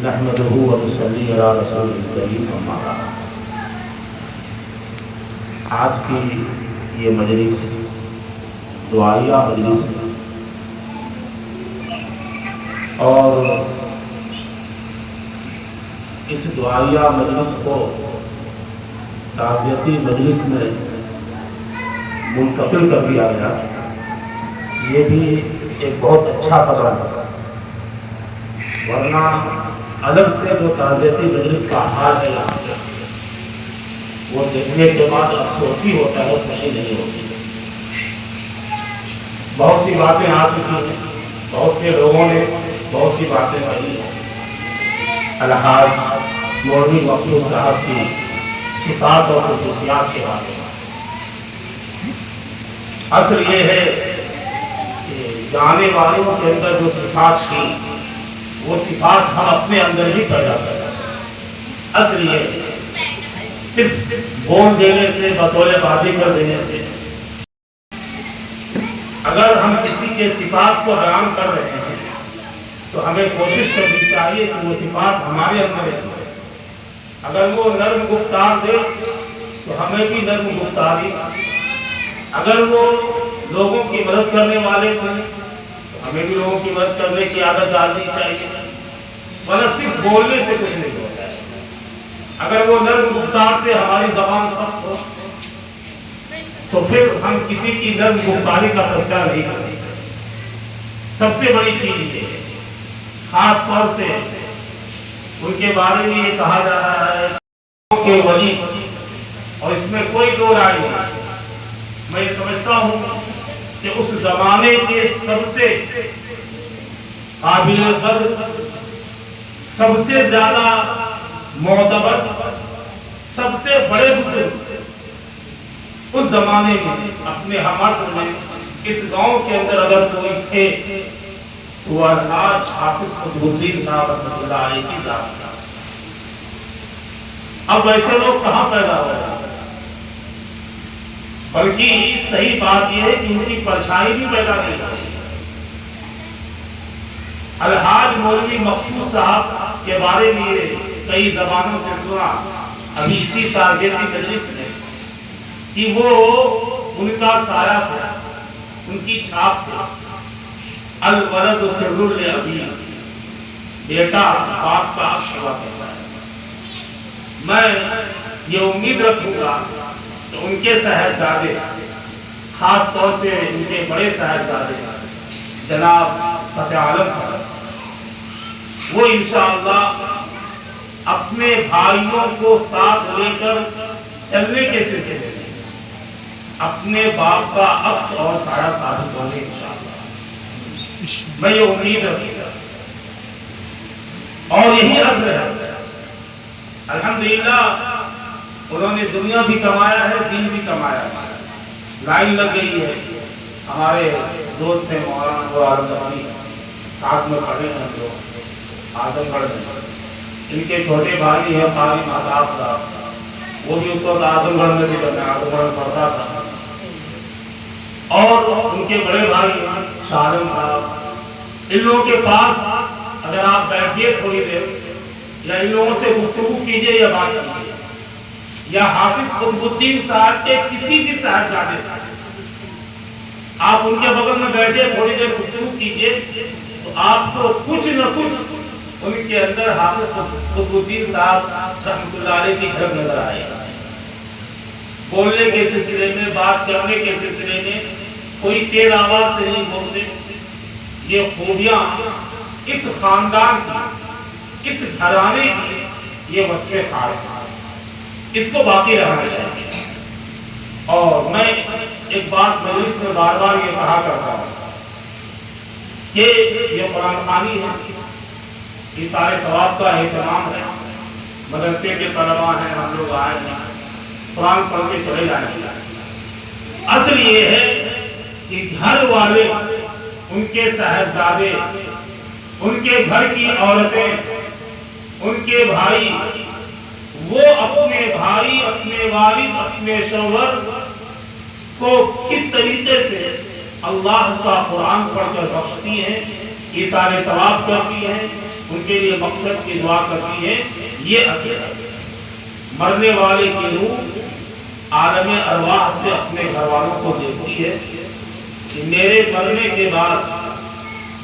نحمده ونصلي على رسول الكريم اما بعد۔ آج کی یہ مجلس دعائیہ مجلس ہے اور اس دعائیہ مجلس کو تعزیتی مجلس میں منتقل کر دیا گیا، یہ بھی ایک بہت اچھا قدم ہے، ورنہ الگ سے جو تعزیتی مجلس کا حال ہے وہ دیکھنے کے بعد افسوس ہی ہوتا ہے، خوشی نہیں ہوتی۔ بہت سی باتیں آ چکی ہیں، بہت سے لوگوں نے بہت سی باتیں کہی ہیں۔ الحاج مولوی مقصود صاحب کی صفات اور خصوصیات کے بارے میں اصل یہ ہے کہ جانے والوں کے اندر جو صفات تھی وہ صفات ہم اپنے اندر ہی پیدا کرتے ہیں۔ اصل یہ صرف بول دینے سے، بطول بازی کر دینے سے، اگر ہم کسی کے صفات کو بیان کر رہے ہیں تو ہمیں کوشش کرنی چاہیے کہ وہ صفات ہمارے اندر ہے۔ اگر وہ نرم گفتار دے تو ہمیں بھی نرم گفتاری، اگر وہ لوگوں کی مدد کرنے والے ہیں تو ہمیں بھی لوگوں کی مدد کرنے کی عادت ڈالنی چاہیے، ورنہ صرف بولنے سے کچھ نہیں ہوتا ہے۔ اگر وہ نرم گفتار سے ہماری زبان سخت ہو تو پھر ہم کسی کی نرم گفتاری کا تذکرہ نہیں کرتے۔ سب سے بڑی چیز یہ ہے، خاص طور سے ان کے بارے میں یہ کہا جا رہا ہے کہ ولی، اور اس میں کوئی دو رائے نہیں۔ میں یہ سمجھتا ہوں کہ اس زمانے کے سب سے قابل قدر، سب سے زیادہ معتبر، سب سے بڑے بزرگ اس زمانے میں اپنے ہم عصر میں اس گاؤں کے اندر اگر کوئی تھے تو وہ الحاج حافظ قطب الدین صاحب رحمۃ اللہ علیہ کی ذات تھا۔ اب ایسے لوگ کہاں پیدا ہو رہے ہیں؟ بلکہ صحیح بات یہ ہے کہ ان کی پرچھائی بھی پیدا نہیں ہوئی۔ الحاج مولوی مقصود صاحب کے بارے میں کئی زبانوں سے سنا، ابھی اسی تعزیتی مجلس میں، کہ وہ ان کا سایہ تھا، ان کی چھاپ تھا۔ الولد سر لابی، بیٹا باپ کا عکس ہوا کرتا ہے۔ میں یہ امید رکھوں گا کہ ان کے صاحبزادے، خاص طور سے ان کے بڑے صاحبزادے جناب فتح عالم صاحب، وہ انشاءاللہ اپنے بھائیوں کو ساتھ لے کر چلنے کے سلسلے میں اپنے باپ کا عکس اور سایہ ثابت ہونے انشاءاللہ، میں یہ امید رکھوں گا۔ اور یہی اصل ہے، الحمدللہ انہوں نے دنیا بھی کمایا ہے، دین بھی کمایا ہے۔ لائن لگ گئی ہے، ہمارے دوست ہیں مولانا عالم زمانی، ساتھ میں پڑھے ہیں جو اعظم گڑھ میں، ان کے چھوٹے بھائی ہیں قاری مہتاب صاحب، وہ بھی اس وقت اعظم گڑھ میں بھی اعظم گڑھ میں پڑھتا تھا، اور ان کے بڑے بھائی شاہ عالم صاحب۔ ان لوگوں کے پاس اگر آپ بیٹھیے تھوڑی دیر، یا ان لوگوں سے گفتگو کیجئے یا بات کیجئے، یا حافظ قطب الدین صاحب کے کسی بھی صاحبزادے سے آپ ان کے بغل میں بیٹھے تھوڑی دیر گفتگو کیجئے تو آپ کو کچھ نہ کچھ ان کے اندر حافظ قطب الدین صاحب رحمۃ اللہ علیہ کی جھلک نظر آئے گا۔ بولنے کے سلسلے میں، بات کرنے کے سلسلے میں کوئی تیز آواز سے نہیں بولتے۔ یہ خوبیاں اس خاندان کی، اس گھرانے کی یہ وصف خاص ہے، اس کو باقی رہنا چاہیے۔ اور میں ایک بات مجلس میں بار بار یہ کہا کرتا ہوں کہ یہ قرآن خوانی ہے، یہ سارے ثواب کا اہتمام ہے، مدرسے کے طلباء ہیں، ہم لوگ آئے ہیں، قرآن پڑھ کے چلے جائیں گے۔ اصل یہ ہے کہ گھر والے، ان کے صاحبزادے، ان کے گھر کی عورتیں، ان کے بھائی، وہ اپنے بھائی، اپنے والد، اپنے شوہر کو کس طریقے سے اللہ کا قرآن پڑھ کر بخشتی ہیں، یہ سارے ثواب کرتی ہیں، ان کے لیے مغفرت کی دعا کرتی ہیں. یہ اصل ہے. مرنے والے کی روح عالم ارواح سے اپنے گھر والوں کو دیکھتی ہے کہ میرے مرنے کے بعد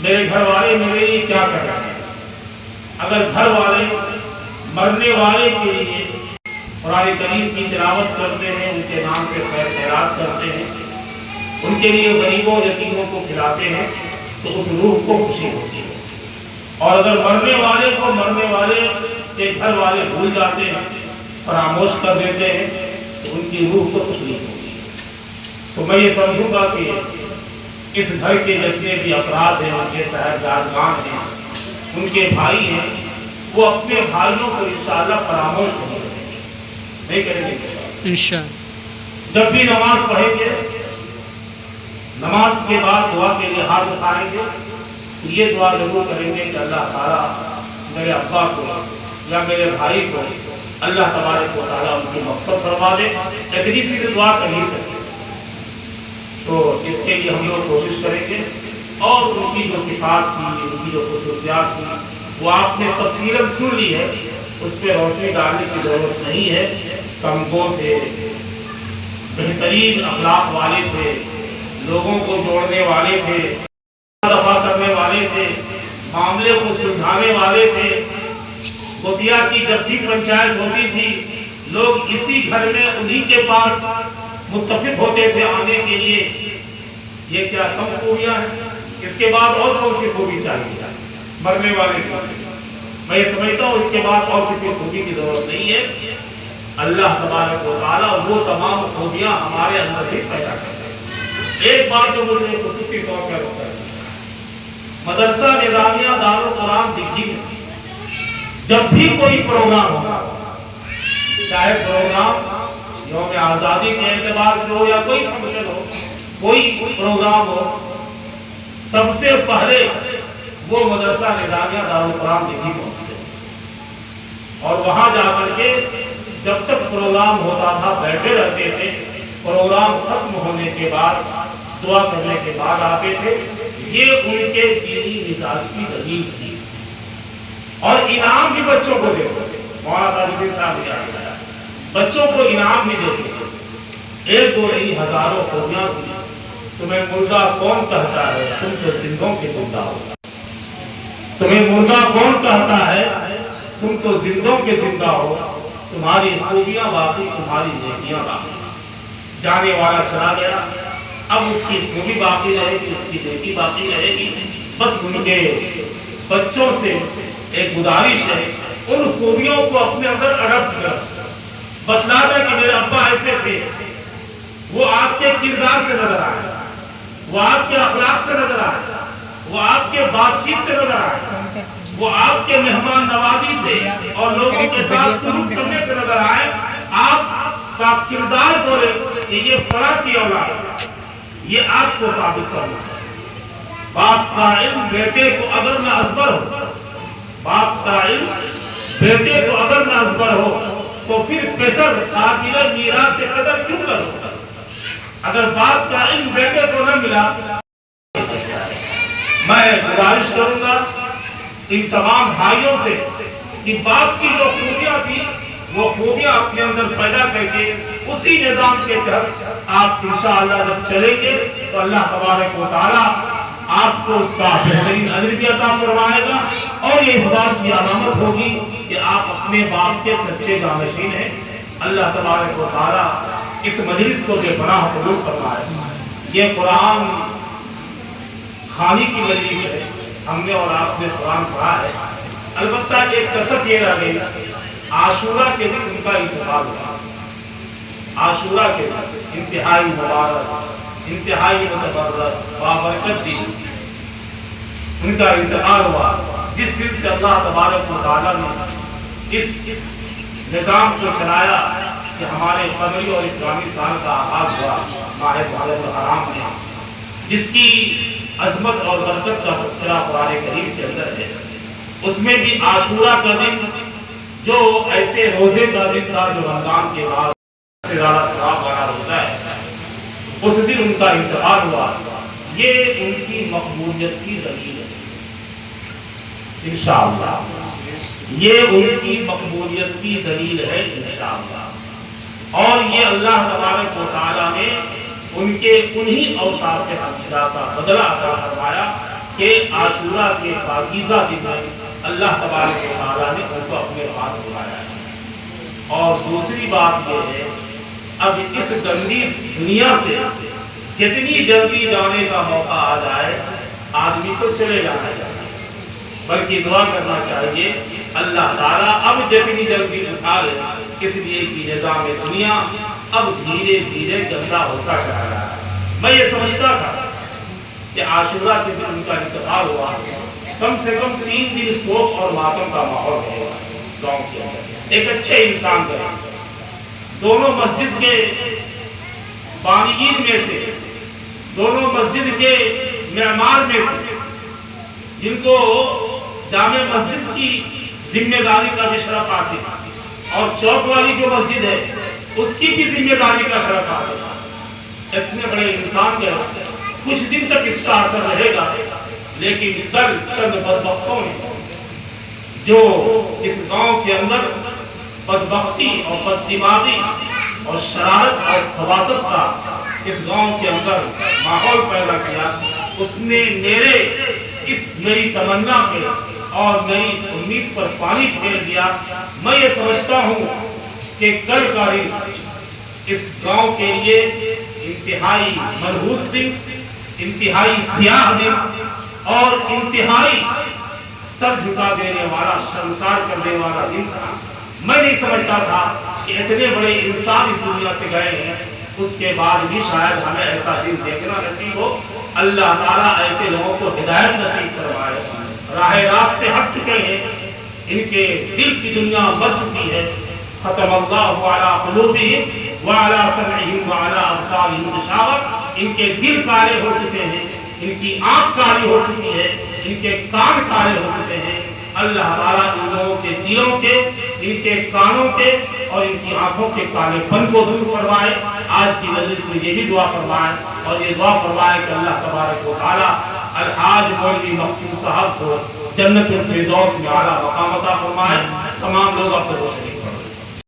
میرے گھر والے میرے لیے کیا کر رہے ہیں. اگر گھر والے مرنے والے کے لیے قرآن کریم کی تلاوت کرتے ہیں، ان کے نام سے خیر خیرات کرتے ہیں، ان کے لیے غریبوں یتیموں کو کھلاتے ہیں، تو اس روح کو خوشی ہوتی ہے. اور اگر مرنے والے کو مرنے والے کے گھر والے بھول جاتے ہیں، فراموش کر دیتے ہیں، تو ان کی روح کو تکلیف ہوتی ہے. تو میں یہ سمجھوں گا کہ اس گھر کے جتنے بھی افراد ہیں، ان کے صاحبزادگان ہیں، ان کے بھائی ہیں، وہ اپنے بھائیوں کو انشاءاللہ فراموش نہیں کریں گے انشاءاللہ. جب بھی نماز پڑھیں گے، نماز کے بعد دعا کے لیے ہاتھ اٹھائیں گے، تو یہ دعا ضرور کریں گے کہ اللہ تعالیٰ میرے ابا کو یا میرے بھائی کو اللہ تبارک و تعالیٰ ان کی مغفرت فرما دے. اتنی سی دعا کر ہی سکتے. تو اس کے لیے ہم لوگ کوشش کریں گے. اور ان کی جو صفات تھی، ان کی جو خصوصیات تھی، وہ آپ نے تفصیلاً سن لی ہے، اس پہ روشنی ڈالنے کی ضرورت نہیں ہے. کمگو تھے، بہترین اخلاق والے تھے، لوگوں کو جوڑنے والے تھے، دفع کرنے والے تھے، معاملے کو سلجھانے والے تھے. گوتیا کی جب بھی پنچایت ہوتی تھی، لوگ اسی گھر میں انہی کے پاس متفق ہوتے تھے آنے کے لیے. یہ کیا کم خوبیاں ہیں؟ اس کے بعد اور کون سی خوبی چاہیے مرنے والے کی؟ میں یہ سمجھتا ہوں اس کے بعد اور کسی خوبی کی ضرورت نہیں ہے. اللہ تبارک و تعالیٰ وہ تمام خوبیاں ہمارے اندر ہی پیدا کرتے ہیں. ایک بات جو مجھے خصوصی طور پر ہوتا ہے، مدرسہ نظامیہ دارالقرآن دگجی میں جب بھی کوئی پروگرام ہوگا، چاہے پروگرام یوم آزادی کے اعتبار سے ہو یا کوئی فنکشن ہو، کوئی پروگرام ہو، سب سے پہلے وہ مدرسہ نظامیہ دارالقرآن دگجی پہنچتے ہیں. اور وہاں جا کر کے جب تک پروگرام ہوتا تھا بیٹھے رہتے تھے. پروگرام ختم ہونے کے بعد دعا کرنے کے بعد آتے تھے. یہ ان کے دینی مزاج کی دلیل تھی. اور انعام بھی بچوں کو دیتے تھے. مولانا تاج الدین صاحب نے آیا بچوں کو انعام بھی دیتے تھے. ایک دو نہیں، ہزاروں خوبیاں تھی. تمہیں مردہ کون کہتا ہے، تم تو زندوں کے زندہ ہو. تمہیں مردہ کون کہتا ہے، تم تو زندوں کے زندہ ہو. تمہاری خوبیاں باقی، تمہاری نیکیاں باقی. جانے والا چلا گیا، اب اس کی خوبی باقی رہے گی، اس کی نیکی باقی رہے گی. بس ان کے بچوں سے ایک گزارش ہے، ان خوبیوں کو اپنے اندر اڈاپٹ کر بتلا دیں کہ میرے ابا ایسے تھے. وہ آپ کے کردار سے نظر آئے، وہ آپ کے اخلاق سے نظر آئے، وہ آپ کے بات چیت سے نظر آئے، وہ آپ کے مہمان نوازی سے اور لوگوں کے ساتھ سلوک کرنے سے نظر آئے. آپ کا کردار بولے کہ یہ فلاں کی اولاد ہے. یہ آپ کو ثابت کرنا ہے. باپ کا علم بیٹے کو اگر نہ ازبر ہو، باپ کا علم بیٹے کو اگر نہ ازبر ہو، تو پھر پیسر قاتل میراث سے قدر کیوں کرو؟ اگر باپ کا علم بیٹے کو نہ ملا، میں گزارش کروں گا ان تمام بھائیوں سے کہ باپ کی جو خوبیاں تھی وہ خوبیاں اپنے اندر پیدا کر کے اسی نظام کے تحت آپ انشاءاللہ جب چلیں گے تو اللہ تبارک و تعالیٰ آپ کو اس کا بہترین اجر بھی عطا فرمائے گا. اور یہ اس بات کی علامت ہوگی کہ آپ اپنے باپ کے سچے جانشین ہیں. اللہ تبارک و تعالیٰ اس مجلس کو بے پناہ قبول فرمائے. یہ قرآن خوانی کی مجلس ہے. ہم نے اور آپ نے قرآن پڑھا ہے. البتہ ایک کسر یہ رہ گئی، عاشورہ کے دن ان کا انتقال ہوا. عاشورہ کے دن انتہائی مبارک، انتہائی متبرک، بابرکت دن ان کا انتقال ہوا، جس دن سے اللہ تبارک و تعالیٰ نے اس نظام کو چلایا کہ ہمارے قمری اور اسلامی سال کا آغاز ہوا ماہ محرم الحرام میں، جس کی عظمت اور برکت کا تذکرہ قرآن کریم کے اندر ہے. اس میں بھی عاشورہ کا دن جو ایسے روزے کا دن تھا جو رمضان کے بعد سے زیادہ ثواب والا روزہ ہے، اس دن ان کا انتقال ہوا. یہ ان کی مقبولیت کی دلیل ہے. انشاءاللہ یہ ان کی مقبولیت کی دلیل ہے انشاءاللہ. اور یہ اللہ تبارک و تعالیٰ نے ان کے انہی اوصاف حمیدہ کا بدلہ عطا فرمایا کہ عاشورہ کے پاکیزہ دن میں اللہ تبارک و تعالیٰ نے ان کو اپنے پاس بلایا ہے. اور دوسری بات یہ ہے اب اس گندی دنیا سے جتنی جلدی جانے کا موقع آ جائے آدمی کو چلے جانا چاہیے، بلکہ دعا کرنا چاہیے اللہ تعالیٰ اب جتنی جلدی اٹھا لے، اس لیے کہ نظام دنیا اب دھیرے دھیرے گندا ہوتا چلا رہا ہے. میں یہ سمجھتا تھا کہ عاشورہ کے دن ان کا انتقال ہوا، کم سے کم 3 دن سوگ اور ماتم کا ماحول ہے گاؤں کے اندر. ایک اچھے انسان کا دونوں مسجد کے بانیین میں سے، دونوں مسجد کے معمار میں سے، جن کو جامع مسجد کی ذمہ داری کا بھی شرف حاصل اور چوک والی جو مسجد ہے اس کی بھی ذمہ داری کا شرف حاصل. اتنے بڑے انسان کے کچھ دن تک اس کا اثر رہے گا، لیکن کل چند بدبختوں نے جو اس گاؤں کے اندر بدبختی اور بددماغی اور شرارت اور خباثت کا اس گاؤں کے اندر ماحول پیدا کیا، اس نے میری تمنا پہ اور میری اس امید پر پانی پھیر دیا. میں یہ سمجھتا ہوں کہ کل کا دن اس گاؤں کے لیے انتہائی منحوس دن، انتہائی سیاہ دن اور انتہائی سر جھکا دینے والا، شرمسار کرنے والا دن تھا. میں نہیں سمجھتا تھا کہ اتنے بڑے انسان اس دنیا سے گئے ہیں، اس کے بعد بھی شاید ہمیں ایسا دن دیکھنا نصیب ہو. اللہ تعالیٰ ایسے لوگوں کو ہدایت نصیب کروائے. راہ راست سے ہٹ چکے ہیں، ان کے دل کی دنیا مر چکی ہے. ختم اللہ علی قلوبہم وعلی سمعہم وعلی ابصارہم غشاوہ. ان کے دل کالے ہو چکے ہیں، ان کی آنکھ کالی ہو چکی ہے، ان کے کان کالے ہو چکے ہیں. اللہ تعالیٰ ان لوگوں کے دلوں کے، ان کے کانوں کے اور ان کی آنکھوں کے کالے پن کو دور فرمائے. آج کی مجلس میں یہ بھی دعا فرمائے اور یہ دعا فرمائے کہ اللہ تبارک و تعالیٰ الحاج مولوی مقصود صاحب کو جنت الفردوس میں اعلیٰ مقام عطا فرمائے. تمام لوگ اپنے